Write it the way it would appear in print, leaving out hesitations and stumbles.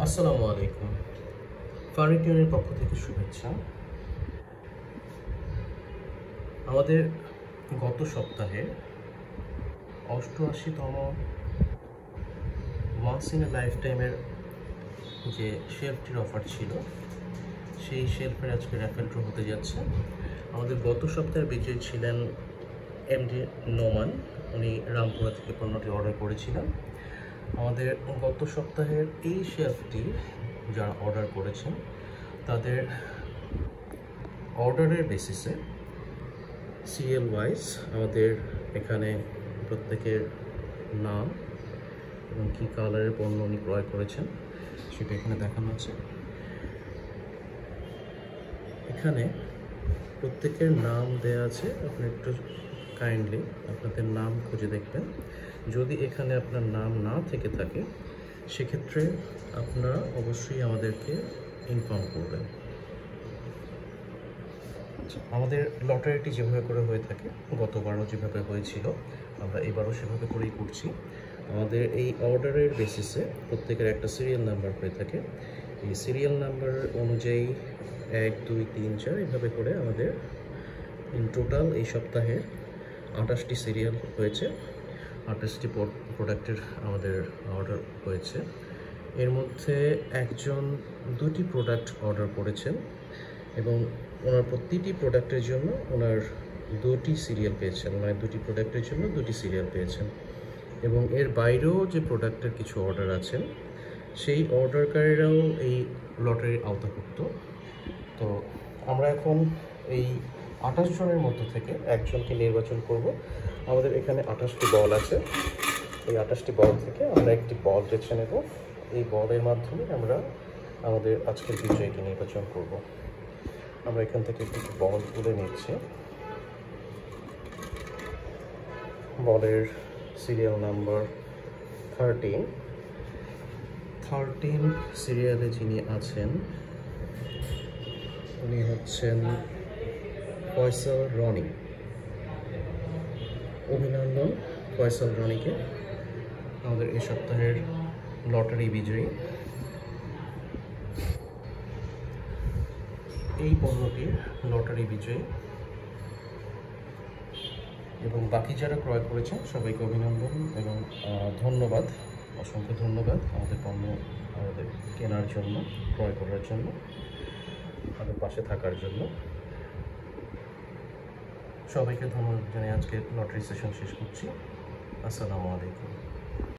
আসসালামু আলাইকুম। ফার্নিটিউনের পক্ষ থেকে শুভেচ্ছা। আমাদের গত সপ্তাহে 88তম ওয়ান্স ইন এ লাইফ টাইমের যে শেলফটির অফার ছিল, সেই শেলফের আজকে র্যাফেল ড্র হতে যাচ্ছে। আমাদের গত সপ্তাহের বিজয়ী ছিলেন এমডি নোমান। উনি রামপুরা থেকে পণ্যটি অর্ডার করেছিলেন। আমাদের গত সপ্তাহের এই শেলফটি যারা অর্ডার করেছেন তাদের অর্ডারের বেসিসে সিরিয়াল ওয়াইজ আমাদের এখানে প্রত্যেকের নাম এবং কী কালারের পণ্য উনি ক্রয় করেছেন সেটা এখানে দেখানো আছে। এখানে প্রত্যেকের নাম দেয়া আছে, আপনি একটু কাইন্ডলি আপনাদের নাম খুঁজে দেখবেন। যদি এখানে আপনার নাম না থেকে থাকে সেক্ষেত্রে আপনারা অবশ্যই আমাদেরকে ইনফর্ম করবেন। আমাদের লটারিটি যেভাবে করে হয়ে থাকে, গতবারও যেভাবে হয়েছিল আমরা এবারও সেভাবে করেই করছি। আমাদের এই অর্ডারের বেসিসে প্রত্যেকের একটা সিরিয়াল নাম্বার হয়ে থাকে। এই সিরিয়াল নাম্বার অনুযায়ী 1, 2, 3, 4 এভাবে করে আমাদের ইন টোটাল এই সপ্তাহে 28টি সিরিয়াল হয়েছে। 28টি প্রোডাক্টের আমাদের অর্ডার হয়েছে। এর মধ্যে একজন 2টি প্রোডাক্ট অর্ডার করেছেন এবং ওনার প্রতিটি প্রোডাক্টের জন্য ওনার 2টি সিরিয়াল পেয়েছেন, মানে 2টি প্রোডাক্টের জন্য 2টি সিরিয়াল পেয়েছেন। এবং এর বাইরেও যে প্রোডাক্টের কিছু অর্ডার আছেন সেই অর্ডারকারীরাও এই লটারির আওতাভুক্ত। তো আমরা এখন এই 28 জনের মধ্যে থেকে একজনকে নির্বাচন করব। আমাদের এখানে 28টি বল আছে। এই 28টি বল থেকে আমরা একটি বল বেছে নেব। এই বলের মাধ্যমে আমরা আমাদের আজকের বিজয়ীকে নির্বাচন করব। আমরা এখান থেকে কিছু বল তুলে নিচ্ছি। বলের সিরিয়াল নাম্বার 13 সিরিয়ালে যিনি আছেন উনি হচ্ছেন ফয়সাল রনি। অভিনন্দন ফয়সাল রনিকে, আমাদের এই সপ্তাহের লটারি বিজয়ী। এই পণ্যটির লটারি বিজয়ী এবং বাকি যারা ক্রয় করেছেন সবাইকে অভিনন্দন এবং ধন্যবাদ, অসংখ্য ধন্যবাদ আমাদের পণ্য আমাদের কেনার জন্য, ক্রয় করার জন্য, আমাদের পাশে থাকার জন্য। সবাইকে ধন্যবাদ জানিয়ে আজকে লটারি সেশন শেষ করছি। আসসালামু আলাইকুম।